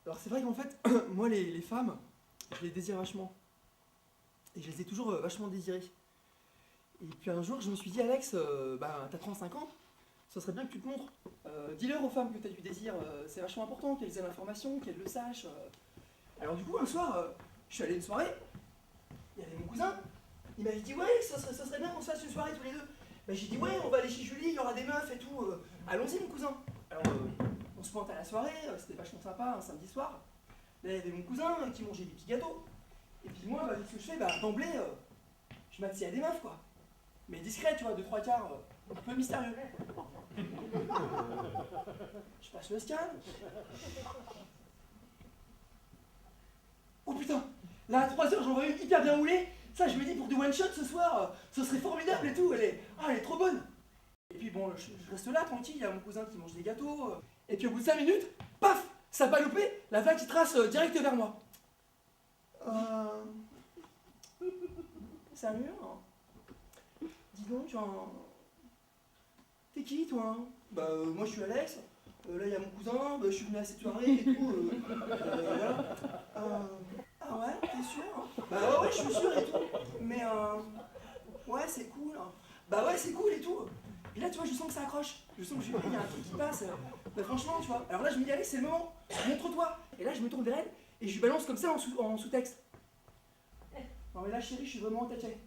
Alors c'est vrai qu'en fait, moi les femmes, je les désire vachement. Et je les ai toujours vachement désirées. Et puis un jour, je me suis dit, Alex, t'as 35 ans, ça serait bien que tu te montres. Dis-leur aux femmes que tu as du désir, c'est vachement important qu'elles aient l'information, qu'elles le sachent. Alors du coup, un soir, je suis allé à une soirée, il y avait mon cousin, il m'avait dit, ouais, ça serait bien qu'on se fasse une soirée tous les deux. J'ai dit, ouais, on va aller chez Julie, il y aura des meufs et tout, allons-y mon cousin. Alors on se pointe à la soirée, c'était vachement sympa, un samedi soir. Là, il y avait mon cousin qui mangeait des petits gâteaux. Et puis moi, ce que je fais, d'emblée, je m'attire à des meufs, quoi. Mais discret, tu vois, 2-3 quarts, un peu mystérieux. Je passe le scan. Oh putain, là à 3h, j'en vois une hyper bien roulée. Ça, je me dis, pour du one shot ce soir, ce serait formidable et tout. Elle est trop bonne. Et puis bon, je reste là, tranquille, il y a mon cousin qui mange des gâteaux. Et puis au bout de 5 minutes, paf, ça va loupé, la vague qui trace direct vers moi. Salut, hein. Dis donc, t'es qui toi, hein? Moi je suis Alex, là il y a mon cousin, je suis venu à cette soirée et tout, voilà. Ah ouais, t'es sûr, hein? Ouais, je suis sûr et tout, mais ouais c'est cool, hein. Ouais c'est cool et tout. Et là tu vois, je sens que ça accroche, je sens qu'il y a un truc qui passe, franchement tu vois. Alors là je me dis, Alex c'est le moment, montre-toi. Et là je me tourne vers elle et je lui balance comme ça en sous-texte. Non mais là chérie, je suis vraiment au taquet.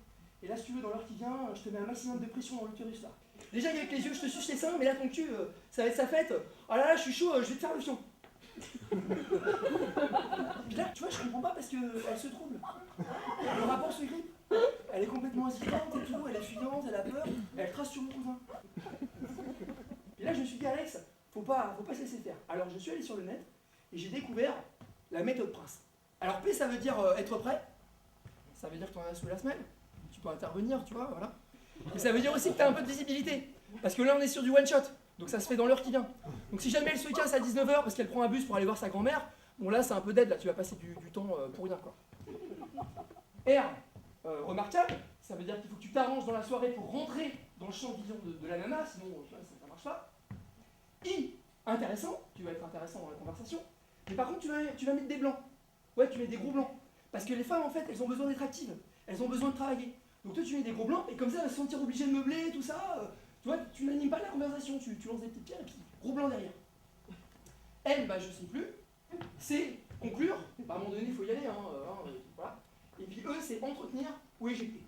Et là si tu veux, dans l'heure qui vient, je te mets un maximum de pression dans l'utérus là. Déjà avec les yeux, je te suce les seins, mais là ton cul, ça va être sa fête. Oh là là, je suis chaud, je vais te faire le fion. Puis là, tu vois, je comprends pas parce qu'elle se trouble. Le rapport se grippe. Elle est complètement hésitante et tout, elle est fuyante, elle a peur, et elle trace sur mon cousin. Et là je me suis dit, Alex, faut pas se laisser faire. Alors je suis allé sur le net et j'ai découvert la méthode Prince. Alors P ça veut dire être prêt. Ça veut dire que tu en as sous la semaine, tu peux intervenir, tu vois, voilà. Mais ça veut dire aussi que tu as un peu de visibilité, parce que là on est sur du one shot, donc ça se fait dans l'heure qui vient. Donc si jamais elle se casse à 19h parce qu'elle prend un bus pour aller voir sa grand-mère, bon là c'est un peu dead, là tu vas passer du temps pour rien quoi. R, remarquable, ça veut dire qu'il faut que tu t'arranges dans la soirée pour rentrer dans le champ de vision de la nana, sinon ça marche pas. I, intéressant, tu vas être intéressant dans la conversation, mais par contre tu vas mettre des blancs. Ouais, tu mets des gros blancs. Parce que les femmes, en fait, elles ont besoin d'être actives. Elles ont besoin de travailler. Donc toi, tu mets des gros blancs, et comme ça, elles vont se sentir obligées de meubler, tout ça. Tu vois, tu n'animes pas la conversation, tu lances des petites pierres, et puis gros blanc derrière. N, je sais plus. C, conclure. À un moment donné, il faut y aller, voilà. Et puis E, c'est entretenir ou éjecter.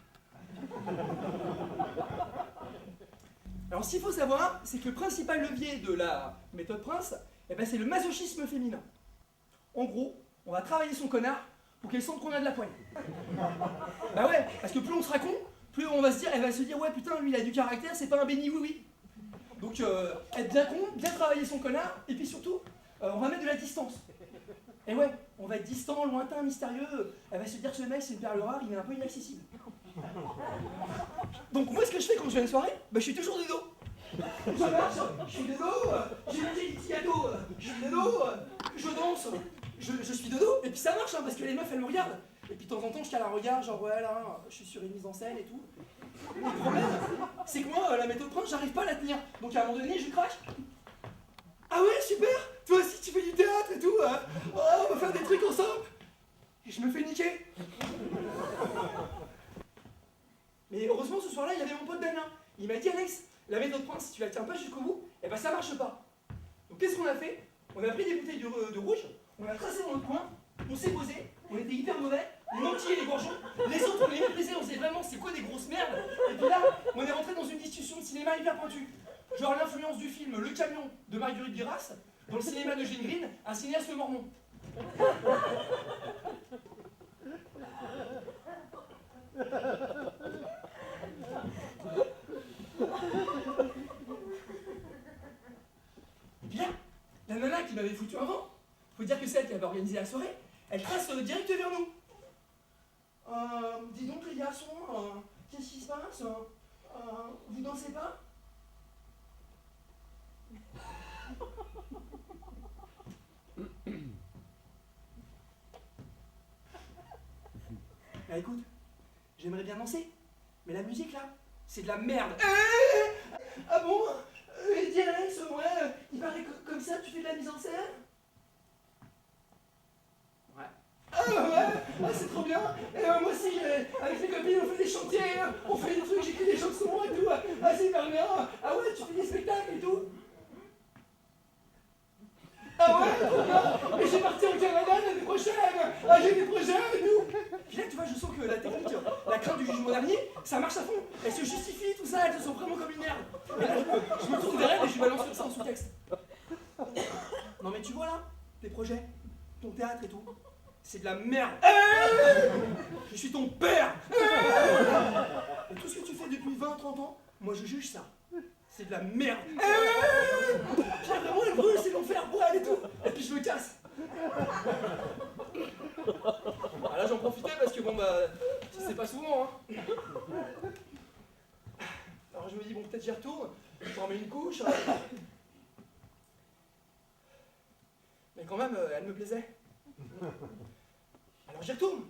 Alors, ce qu'il faut savoir, c'est que le principal levier de la méthode Prince, c'est le masochisme féminin. En gros, on va travailler son connard pour qu'elle sente qu'on a de la poigne. Ouais, parce que plus on sera con, plus on va se dire, elle va se dire, ouais putain, lui il a du caractère, c'est pas un béni oui. Donc être bien con, bien travailler son connard, et puis surtout, on va mettre de la distance. Et ouais, on va être distant, lointain, mystérieux, elle va se dire que ce mec c'est une perle rare, il est un peu inaccessible. Donc moi ce que je fais quand je vais à une soirée, je suis toujours de dos. Je marche, je suis de dos, j'ai mangé des petits gâteaux, je suis de dos, je danse. Je suis de dos, et puis ça marche, parce que les meufs elles me regardent. Et puis de temps en temps je cale un regard, genre ouais là, je suis sur une mise en scène et tout. Le problème, c'est que moi, la méthode Prince, j'arrive pas à la tenir. Donc à un moment donné, je crache. Ah ouais, super, toi aussi tu fais du théâtre et tout, on va faire des trucs ensemble. Et je me fais niquer. Mais heureusement ce soir-là, il y avait mon pote Damien. Il m'a dit, Alex, la méthode Prince, si tu la tiens pas jusqu'au bout, ça marche pas. Donc qu'est-ce qu'on a fait? On a pris des bouteilles de rouge, on a tracé dans notre coin, on s'est posé, on était hyper mauvais, on enquillait les gorgeons, les autres on les méprisait, on disait vraiment c'est quoi des grosses merdes. Et puis là, on est rentré dans une discussion de cinéma hyper pointue. Genre l'influence du film Le Camion de Marguerite Duras dans le cinéma de Jane Green, un cinéaste mormon. Et puis là, la nana qui m'avait foutu un vent, faut dire que celle qui avait organisé la soirée, elle trace direct vers nous. Dis donc les garçons, qu'est-ce qui se passe? Vous dansez pas? Écoute, j'aimerais bien danser, mais la musique là, c'est de la merde. Ah bon? Dis Alex, ouais, il paraît que comme ça tu fais de la mise en scène? Ah ouais, ah, c'est trop bien. Et moi aussi, avec les copines, on fait des chantiers, on fait des trucs, j'écris des chansons et tout. Ah, c'est hyper bien. Ah ouais, tu fais des spectacles et tout. Ah ouais, trop bien. Et j'ai parti au Canada l'année prochaine. Ah, j'ai des projets et tout. Puis là, tu vois, je sens que la technique, la crainte du jugement dernier, ça marche à fond. Elle se justifie, tout ça, elle se sent vraiment comme une merde. Et là, je me tourne vers elle et je lui balance ça en sous-texte. Non mais tu vois là, tes projets, ton théâtre et tout, c'est de la merde. Je suis ton père. Et tout ce que tu fais depuis 20-30 ans, moi je juge ça. C'est de la merde. Pierre, vraiment, elle brûle, c'est l'enfer pour elle et tout. Et puis je me casse. Ah là j'en profitais parce que bon bah, c'est pas souvent hein. Alors je me dis bon peut-être j'y retourne, je remets une couche. Mais quand même, elle me plaisait. Alors j'y retourne.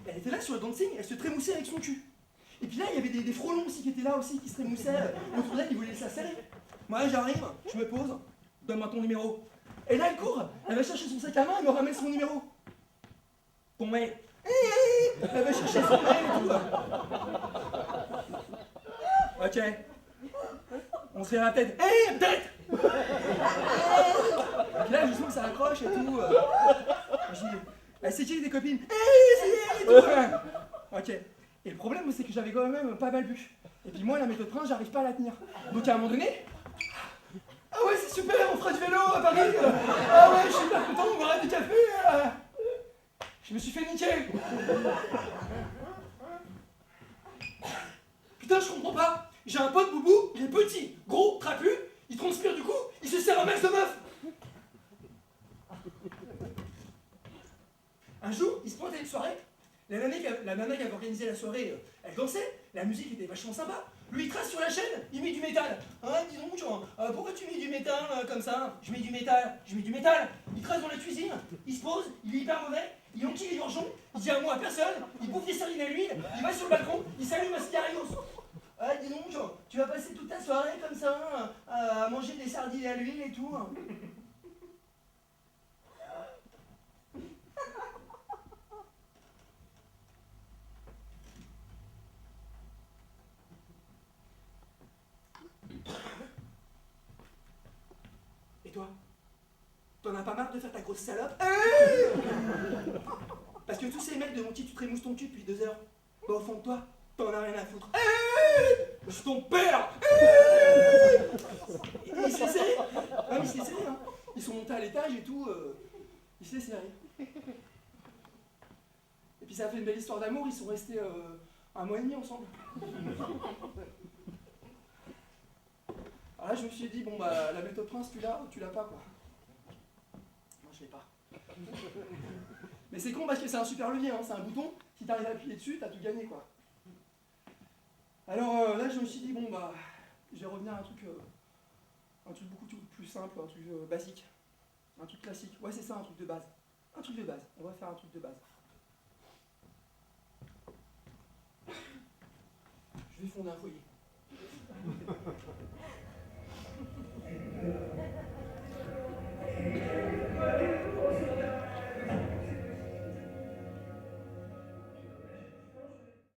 Elle était là sur le dancing, elle se trémoussait avec son cul. Et puis là, il y avait des frelons aussi qui étaient là aussi, qui se trémoussaient autour d'elle, ils voulaient la serrer. Moi j'arrive, je me pose, donne-moi ton numéro. Et là elle court, elle va chercher son sac à main, elle me ramène son numéro. Ton mail. Elle va chercher son mail et tout. Ok. On se fait la tête. Tête. Et là je sens que ça accroche et tout. Je dis, c'est qui des copines? C'est tout. Ok. Et le problème, c'est que j'avais quand même pas mal bu. Et puis moi, la méthode Prince, j'arrive pas à la tenir. Donc à un moment donné, ah ouais, c'est super, on fera du vélo à Paris. Ah ouais, je suis hyper content, on boira du café. Je me suis fait niquer. Putain, je comprends pas. J'ai un pote boubou, il est petit, gros, trapu, il transpire du coup, il se sert un max de meuf. Un jour, il se pointe à une soirée. La nana qui avait organisé la soirée, elle dansait, la musique était vachement sympa. Lui, il trace sur la chaîne, il met du métal. Ah, dis donc, pourquoi tu mets du métal comme ça? Je mets du métal, je mets du métal. Il trace dans la cuisine, il se pose, il est hyper mauvais, il enquille les bourgeons, il dit un mot à personne, il bouffe des sardines à l'huile, il va sur le balcon, il s'allume un cigarios. Ah, dis donc, tu vas passer toute ta soirée comme ça, à manger des sardines à l'huile et tout. Et toi? T'en as pas marre de faire ta grosse salope? Parce que tous ces mecs devant qui tu trémousses ton cul depuis 2 heures, bah au fond de toi, t'en as rien à foutre. Je suis ton père. Il se laisse serrer. Non mais il se laisse serrer, hein. Ils sont montés à l'étage et tout, il se laisse serrer. Et puis ça a fait une belle histoire d'amour, ils sont restés 1 mois et demi ensemble. Alors là je me suis dit, bon bah la méthode Prince tu l'as pas quoi. Moi je l'ai pas. Mais c'est con parce que c'est un super levier, hein, c'est un bouton, si t'arrives à appuyer dessus, t'as tout gagné quoi. Alors là je me suis dit, bon bah je vais revenir à un truc beaucoup plus simple, un truc basique, un truc classique. Ouais c'est ça, un truc de base. Un truc de base, on va faire un truc de base. Je vais fonder un foyer.